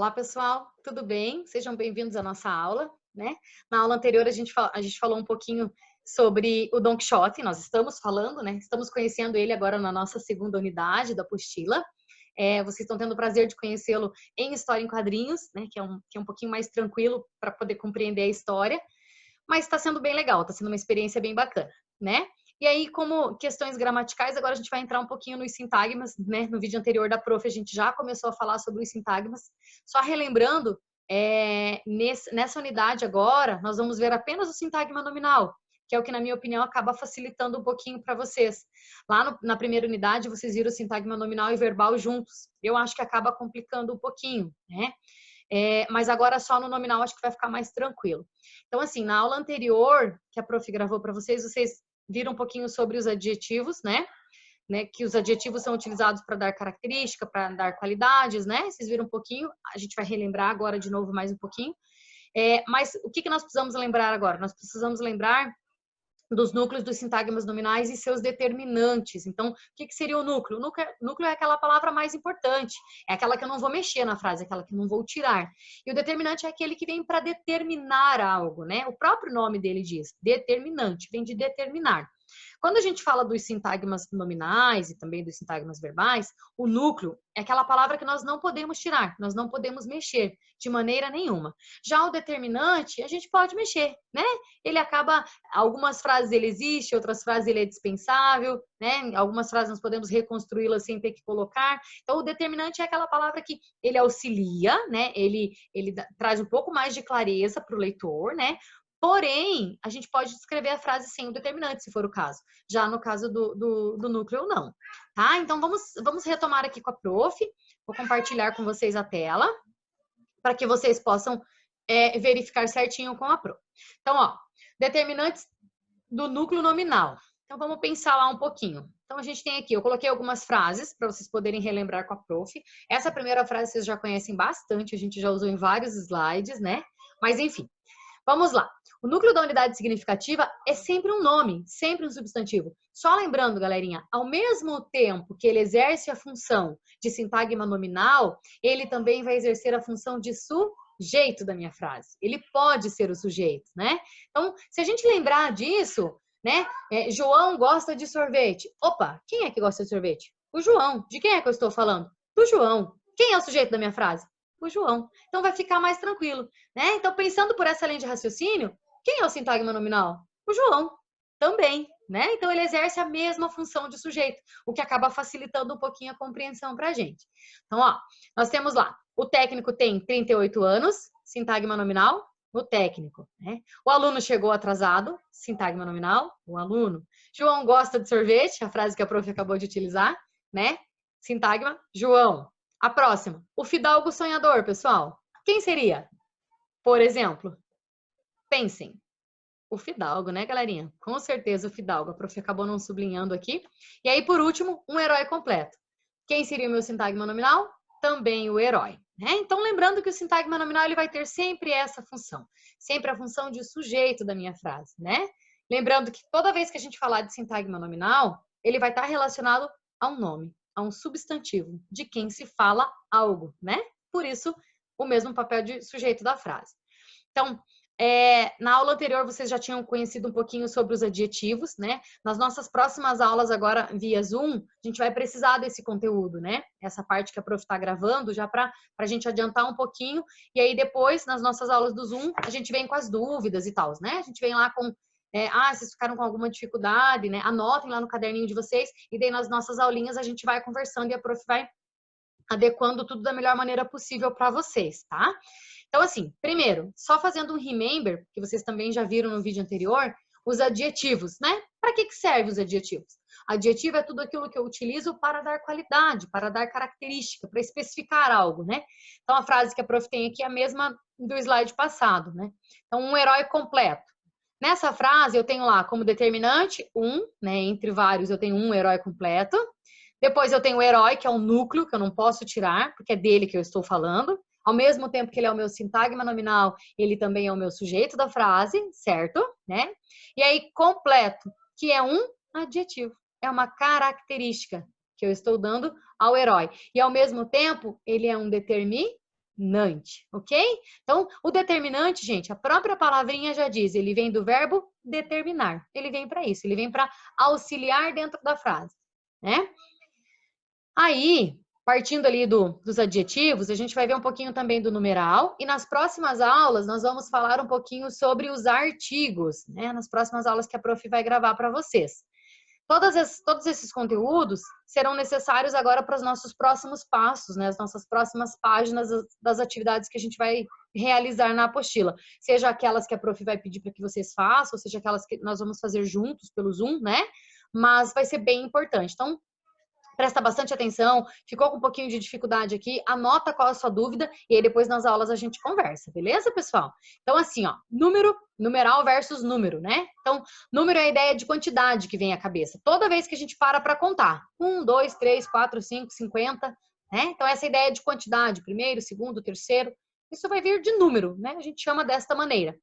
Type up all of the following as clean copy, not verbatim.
Olá, pessoal, tudo bem? Sejam bem-vindos à nossa aula, né? Na aula anterior, a gente falou um pouquinho sobre o Don Quixote, nós estamos falando, né? Estamos conhecendo ele agora na nossa segunda unidade da apostila. Vocês estão tendo o prazer de conhecê-lo em História em Quadrinhos, né? Que é um pouquinho mais tranquilo para poder compreender a história, mas está sendo bem legal, está sendo uma experiência bem bacana, né? E aí, como questões gramaticais, agora a gente vai entrar um pouquinho nos sintagmas, né? No vídeo anterior da prof, a gente já começou a falar sobre os sintagmas. Só relembrando, nessa unidade agora, nós vamos ver apenas o sintagma nominal, que é o que, na minha opinião, acaba facilitando um pouquinho para vocês. Lá na primeira unidade, vocês viram o sintagma nominal e verbal juntos. Eu acho que acaba complicando um pouquinho, né? Mas agora só no nominal acho que vai ficar mais tranquilo. Então, assim, na aula anterior que a prof gravou para vocês viram um pouquinho sobre os adjetivos, né? Que os adjetivos são utilizados para dar característica, para dar qualidades, né? Vocês viram um pouquinho, a gente vai relembrar agora de novo mais um pouquinho. Mas o que nós precisamos lembrar agora? Nós precisamos lembrar dos núcleos dos sintagmas nominais e seus determinantes. Então, o que seria o núcleo? O núcleo é aquela palavra mais importante, é aquela que eu não vou mexer na frase, é aquela que eu não vou tirar. E o determinante é aquele que vem para determinar algo, né? O próprio nome dele diz, determinante, vem de determinar. Quando a gente fala dos sintagmas nominais e também dos sintagmas verbais, o núcleo é aquela palavra que nós não podemos tirar, nós não podemos mexer de maneira nenhuma. Já o determinante, a gente pode mexer, né? Ele acaba, algumas frases ele existe, outras frases ele é dispensável, né? Algumas frases nós podemos reconstruí-las sem ter que colocar. Então, o determinante é aquela palavra que ele auxilia, né? Ele traz um pouco mais de clareza para o leitor, né? Porém, a gente pode descrever a frase sem o determinante, se for o caso. Já no caso do núcleo, não. Tá? Então, vamos retomar aqui com a prof. Vou compartilhar com vocês a tela, para que vocês possam verificar certinho com a prof. Então, ó, determinantes do núcleo nominal. Então, vamos pensar lá um pouquinho. Então, a gente tem aqui, eu coloquei algumas frases para vocês poderem relembrar com a prof. Essa primeira frase vocês já conhecem bastante, a gente já usou em vários slides, né? Mas, enfim, vamos lá. O núcleo da unidade significativa é sempre um nome, sempre um substantivo. Só lembrando, galerinha, ao mesmo tempo que ele exerce a função de sintagma nominal, ele também vai exercer a função de sujeito da minha frase. Ele pode ser o sujeito, né? Então, se a gente lembrar disso, né? João gosta de sorvete. Opa, quem é que gosta de sorvete? O João. De quem é que eu estou falando? Do João. Quem é o sujeito da minha frase? O João. Então, vai ficar mais tranquilo, né? Então, pensando por essa linha de raciocínio, quem é o sintagma nominal? O João. Também, né? Então, ele exerce a mesma função de sujeito, o que acaba facilitando um pouquinho a compreensão para a gente. Então, ó, nós temos lá, o técnico tem 38 anos, sintagma nominal, o técnico, né? O aluno chegou atrasado, sintagma nominal, o aluno. João gosta de sorvete, a frase que a prof acabou de utilizar, né? Sintagma, João. A próxima, o fidalgo sonhador, pessoal. Quem seria? Por exemplo, pensem. O fidalgo, né, galerinha? Com certeza o fidalgo. A prof acabou não sublinhando aqui. E aí, por último, um herói completo. Quem seria o meu sintagma nominal? Também o herói. Né? Então, lembrando que o sintagma nominal ele vai ter sempre essa função. Sempre a função de sujeito da minha frase, né? Lembrando que toda vez que a gente falar de sintagma nominal, ele vai estar relacionado a um nome, a um substantivo, de quem se fala algo, né? Por isso, o mesmo papel de sujeito da frase. Então, na aula anterior, vocês já tinham conhecido um pouquinho sobre os adjetivos, né? Nas nossas próximas aulas agora via Zoom, a gente vai precisar desse conteúdo, né? Essa parte que a prof está gravando, já para a gente adiantar um pouquinho. E aí depois, nas nossas aulas do Zoom, a gente vem com as dúvidas e tal, né? A gente vem lá com, vocês ficaram com alguma dificuldade, né? Anotem lá no caderninho de vocês. E daí nas nossas aulinhas a gente vai conversando e a prof vai adequando tudo da melhor maneira possível para vocês, tá? Então, assim, primeiro, só fazendo um remember, que vocês também já viram no vídeo anterior, os adjetivos, né? Para que servem os adjetivos? Adjetivo é tudo aquilo que eu utilizo para dar qualidade, para dar característica, para especificar algo, né? Então, a frase que a prof tem aqui é a mesma do slide passado, né? Então, um herói completo. Nessa frase, eu tenho lá como determinante um, né? Entre vários, eu tenho um herói completo. Depois, eu tenho o herói, que é um núcleo, que eu não posso tirar, porque é dele que eu estou falando. Ao mesmo tempo que ele é o meu sintagma nominal, ele também é o meu sujeito da frase, certo? Né? E aí, completo, que é um adjetivo, é uma característica que eu estou dando ao herói. E ao mesmo tempo, ele é um determinante, determinante, ok? Então, o determinante, gente, a própria palavrinha já diz, ele vem do verbo determinar. Ele vem para isso, ele vem para auxiliar dentro da frase, né? Aí, partindo ali dos adjetivos, a gente vai ver um pouquinho também do numeral e nas próximas aulas nós vamos falar um pouquinho sobre os artigos, né? Nas próximas aulas que a prof vai gravar para vocês. Todos esses conteúdos serão necessários agora para os nossos próximos passos, né? As nossas próximas páginas das atividades que a gente vai realizar na apostila. Seja aquelas que a prof vai pedir para que vocês façam, ou seja aquelas que nós vamos fazer juntos pelo Zoom, né? Mas vai ser bem importante. Então, presta bastante atenção, ficou com um pouquinho de dificuldade aqui, anota qual é a sua dúvida e aí depois nas aulas a gente conversa, beleza, pessoal? Então, assim, ó, numeral versus número, né? Então, número é a ideia de quantidade que vem à cabeça. Toda vez que a gente para contar, 1, 2, 3, 4, 5, 50, né? Então, essa ideia de quantidade, primeiro, segundo, terceiro, isso vai vir de número, né? A gente chama desta maneira.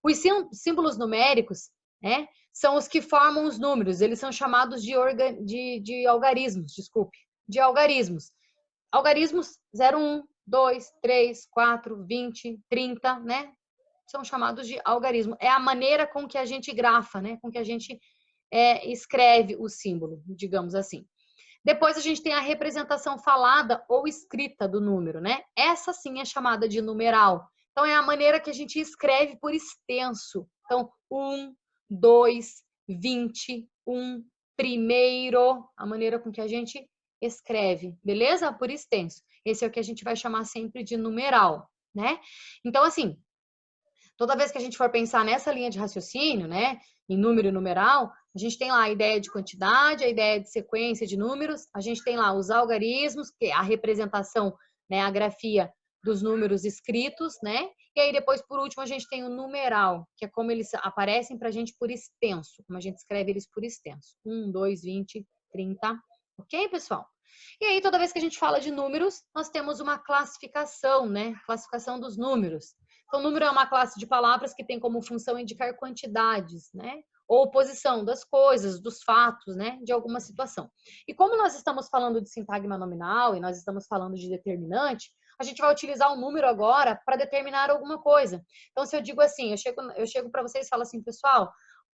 Os símbolos numéricos, né, são os que formam os números. Eles são chamados de algarismos, desculpe. De algarismos. Algarismos 0, 1, 2, 3, 4, 20, 30, né? São chamados de algarismo. É a maneira com que a gente grafa, né? Com que a gente escreve o símbolo, digamos assim. Depois a gente tem a representação falada ou escrita do número, né? Essa sim é chamada de numeral. Então, é a maneira que a gente escreve por extenso. Então, 1, 2, 20, 1, primeiro, a maneira com que a gente escreve, beleza? Por extenso. Esse é o que a gente vai chamar sempre de numeral, né? Então, assim, toda vez que a gente for pensar nessa linha de raciocínio, né, em número e numeral, a gente tem lá a ideia de quantidade, a ideia de sequência de números, a gente tem lá os algarismos, que é a representação, né, a grafia dos números escritos, né? E aí depois, por último, a gente tem o numeral, que é como eles aparecem para a gente por extenso, como a gente escreve eles por extenso. 1, 2, 20, 30, ok, pessoal? E aí, toda vez que a gente fala de números, nós temos uma classificação, né? Classificação dos números. Então, número é uma classe de palavras que tem como função indicar quantidades, né? Ou posição das coisas, dos fatos, né? De alguma situação. E como nós estamos falando de sintagma nominal e nós estamos falando de determinante, a gente vai utilizar o número agora para determinar alguma coisa. Então, se eu digo assim, eu chego para vocês e falo assim, pessoal,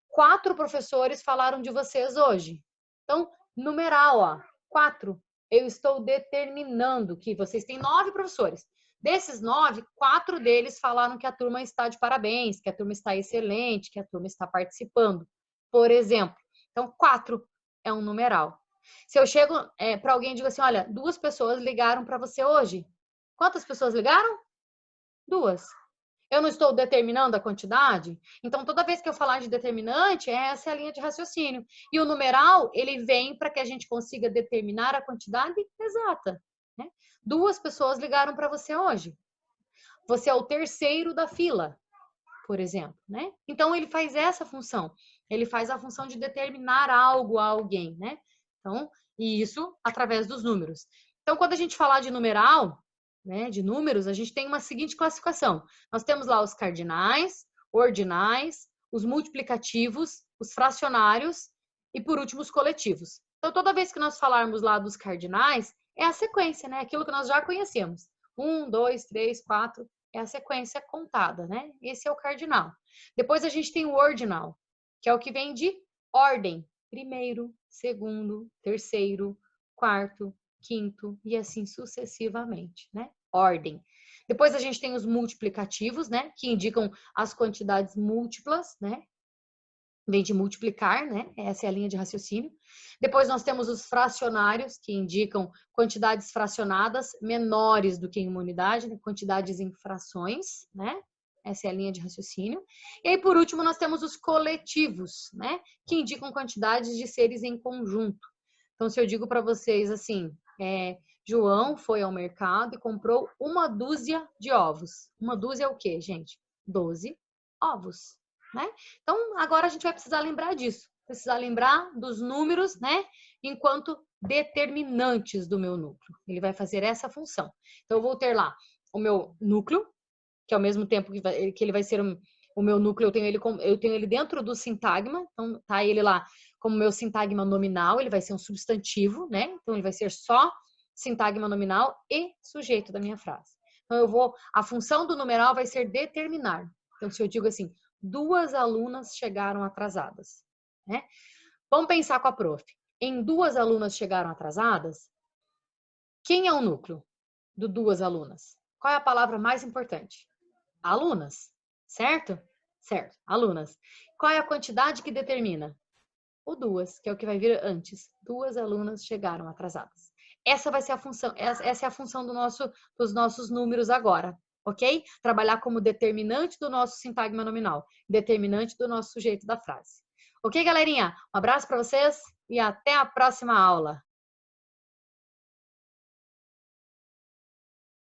4 professores falaram de vocês hoje. Então, numeral, ó, 4. Eu estou determinando que vocês têm 9 professores. Desses 9, 4 deles falaram que a turma está de parabéns, que a turma está excelente, que a turma está participando, por exemplo. Então, 4 é um numeral. Se eu chego para alguém e digo assim, olha, 2 pessoas ligaram para você hoje. Quantas pessoas ligaram? 2. Eu não estou determinando a quantidade? Então, toda vez que eu falar de determinante, essa é a linha de raciocínio. E o numeral, ele vem para que a gente consiga determinar a quantidade exata, né? 2 pessoas ligaram para você hoje. Você é o terceiro da fila, por exemplo, né? Então, ele faz essa função. Ele faz a função de determinar algo a alguém, né? Então, e isso através dos números. Então, quando a gente falar de numeral, né, de números, a gente tem uma seguinte classificação. Nós temos lá os cardinais, ordinais, os multiplicativos, os fracionários e, por último, os coletivos. Então, toda vez que nós falarmos lá dos cardinais, é a sequência, né? Aquilo que nós já conhecemos. 1, 2, 3, 4, é a sequência contada, né? Esse é o cardinal. Depois a gente tem o ordinal, que é o que vem de ordem. Primeiro, segundo, terceiro, quarto, quinto e assim sucessivamente, né? Ordem. Depois a gente tem os multiplicativos, né? Que indicam as quantidades múltiplas, né? Vem de multiplicar, né? Essa é a linha de raciocínio. Depois nós temos os fracionários, que indicam quantidades fracionadas menores do que em uma unidade, né? Quantidades em frações, né? Essa é a linha de raciocínio. E aí, por último, nós temos os coletivos, né? Que indicam quantidades de seres em conjunto. Então, se eu digo para vocês assim, João foi ao mercado e comprou 1 dúzia de ovos. 1 dúzia é o quê, gente? 12 ovos, né? Então, agora a gente vai precisar lembrar disso. Precisar lembrar dos números, né? Enquanto determinantes do meu núcleo. Ele vai fazer essa função. Então, eu vou ter lá o meu núcleo, que ao mesmo tempo que ele vai ser o meu núcleo, eu tenho ele dentro do sintagma. Então, tá ele lá como meu sintagma nominal, ele vai ser um substantivo, né? Então, ele vai ser só sintagma nominal e sujeito da minha frase. Então, a função do numeral vai ser determinar. Então, se eu digo assim, 2 alunas chegaram atrasadas, né? Vamos pensar com a prof. Em 2 alunas chegaram atrasadas, quem é o núcleo do 2 alunas? Qual é a palavra mais importante? Alunas, certo? Certo, alunas. Qual é a quantidade que determina? O 2, que é o que vai vir antes. 2 alunas chegaram atrasadas. Essa vai ser a função, essa é a função dos nossos números agora, ok? Trabalhar como determinante do nosso sintagma nominal, determinante do nosso sujeito da frase. Ok, galerinha? Um abraço para vocês e até a próxima aula.